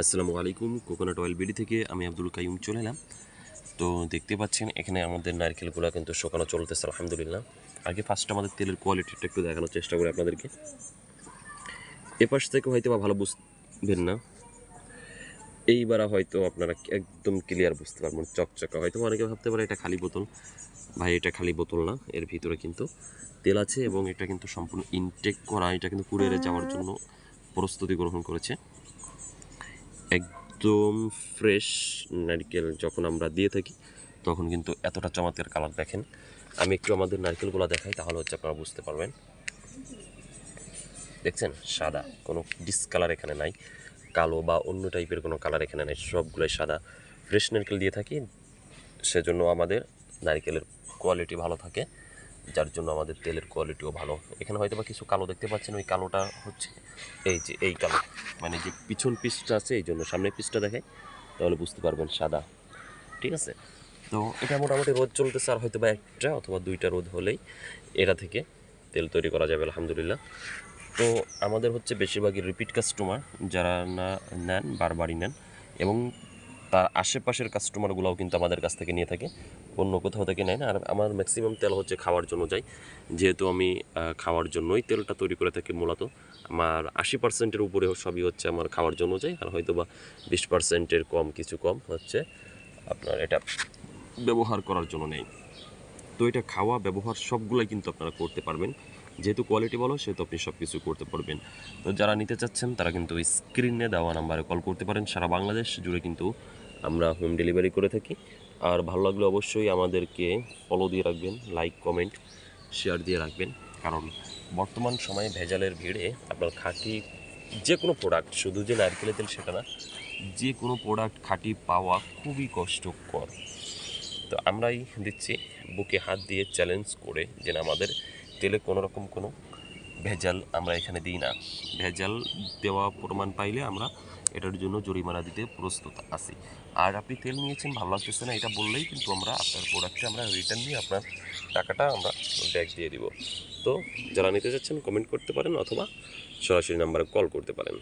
আসসালামু আলাইকুম। Coconut oil BD থেকে আমি আব্দুল কাইয়ুম চলে এলাম। তো দেখতে পাচ্ছেন এখানে আমাদের নারকেলগুলো কিন্তু শুকানো চলতেছে আলহামদুলিল্লাহ। আগে ফার্স্ট আমাদের তেলের কোয়ালিটিটা একটু দেখানোর চেষ্টা করি আপনাদেরকে। এপাশ থেকে হয়তো বা ভালো বুঝবেন না, এইবার হয়তো আপনারা একদম ক্লিয়ার বুঝতে পারবেন, চকচকা। হয়তো অনেকে ভাবতে পারে এটা খালি বোতল। ভাই, এটা খালি বোতল না, এর ভিতরে কিন্তু তেল আছে এবং এটা কিন্তু সম্পূর্ণ ইনটেক করা। এটা কিন্তু কুরিয়ারে যাওয়ার জন্য প্রস্তুতি গ্রহণ করেছে। একদম ফ্রেশ নারকেল যখন আমরা দিয়ে থাকি তখন কিন্তু এতটা চমৎকার কালার দেখেন। আমি একটু আমাদের নারকেলগুলো দেখাই, তাহলে হচ্ছে আপনারা বুঝতে পারবেন। দেখছেন, সাদা, কোনো ডিসকালার এখানে নাই, কালো বা অন্য টাইপের কোনো কালার এখানে নাই, সবগুলোই সাদা। ফ্রেশ নারকেল দিয়ে থাকি, সেজন্য আমাদের নারকেলের কোয়ালিটি ভালো থাকে, যার জন্য আমাদের তেলের কোয়ালিটিও ভালো। এখানে হয়তো বা কিছু কালো দেখতে পাচ্ছেন, ওই কালোটা হচ্ছে এই যে এই কালো, মানে যে পিছন পিসটা আছে, এই জন্য সামনের পিসটা দেখায়, তাহলে বুঝতে পারবেন সাদা। ঠিক আছে, তো এটা মোটামুটি রোদ চলতেছে, আর হয়তো বা একটা অথবা দুইটা রোদ হলেই এটা থেকে তেল তৈরি করা যাবে আলহামদুলিল্লাহ। তো আমাদের হচ্ছে বেশিরভাগই রিপিট কাস্টমার, যারা না নেন বারবারই নেন, এবং তার আশেপাশের কাস্টমারগুলোও কিন্তু আমাদের কাছ থেকে নিয়ে থাকে, অন্য কোথাও থেকে নেয় না। আর আমার ম্যাক্সিমাম তেল হচ্ছে খাওয়ার জন্য যাই, যেহেতু আমি খাওয়ার জন্যই তেলটা তৈরি করে থাকি। মূলত আমার 80%-এর উপরে সবই হচ্ছে আমার খাওয়ার জন্য যাই, আর হয়তো বা 20%-এর কিছু কম হচ্ছে আপনার এটা ব্যবহার করার জন্য নেই। তো এটা খাওয়া ব্যবহার সবগুলাই কিন্তু আপনারা করতে পারবেন, যেহেতু কোয়ালিটি ভালো সেহেতু আপনি সব কিছু করতে পারবেন। তো যারা নিতে চাচ্ছেন তারা কিন্তু স্ক্রিনে দেওয়া নাম্বারে কল করতে পারেন। সারা বাংলাদেশ জুড়ে কিন্তু আমরা হোম ডেলিভারি করে থাকি। আর ভালো লাগলে অবশ্যই আমাদেরকে ফলো দিয়ে রাখবেন, লাইক কমেন্ট শেয়ার দিয়ে রাখবেন, কারণ বর্তমান সময়ে ভেজালের ভিড়ে আপনার খাঁটি যে কোনো প্রোডাক্ট, শুধু যে নারকেলের তেল সেটা না, যে কোনো প্রোডাক্ট খাঁটি পাওয়া খুবই কষ্টকর। তো আমরাই দিচ্ছি বুকে হাত দিয়ে চ্যালেঞ্জ করে যে আমাদের তেলে কোনো রকম কোনো ভেজাল আমরা এখানে দিই না। ভেজাল দেওয়া প্রমাণ পাইলে আমরা এটার জন্য জরিমানা দিতে প্রস্তুত আছি। আর আপনি তেল নিয়েছেন ভালো লাগতেছে না এটা বললেই কিন্তু আমরা আপনার প্রোডাক্টে আমরা রিটার্ন নিয়ে আপনার টাকাটা আমরা ব্যাক দিয়ে দিব। তো যারা নিতে চাচ্ছেন কমেন্ট করতে পারেন অথবা সরাসরি নাম্বারে কল করতে পারেন।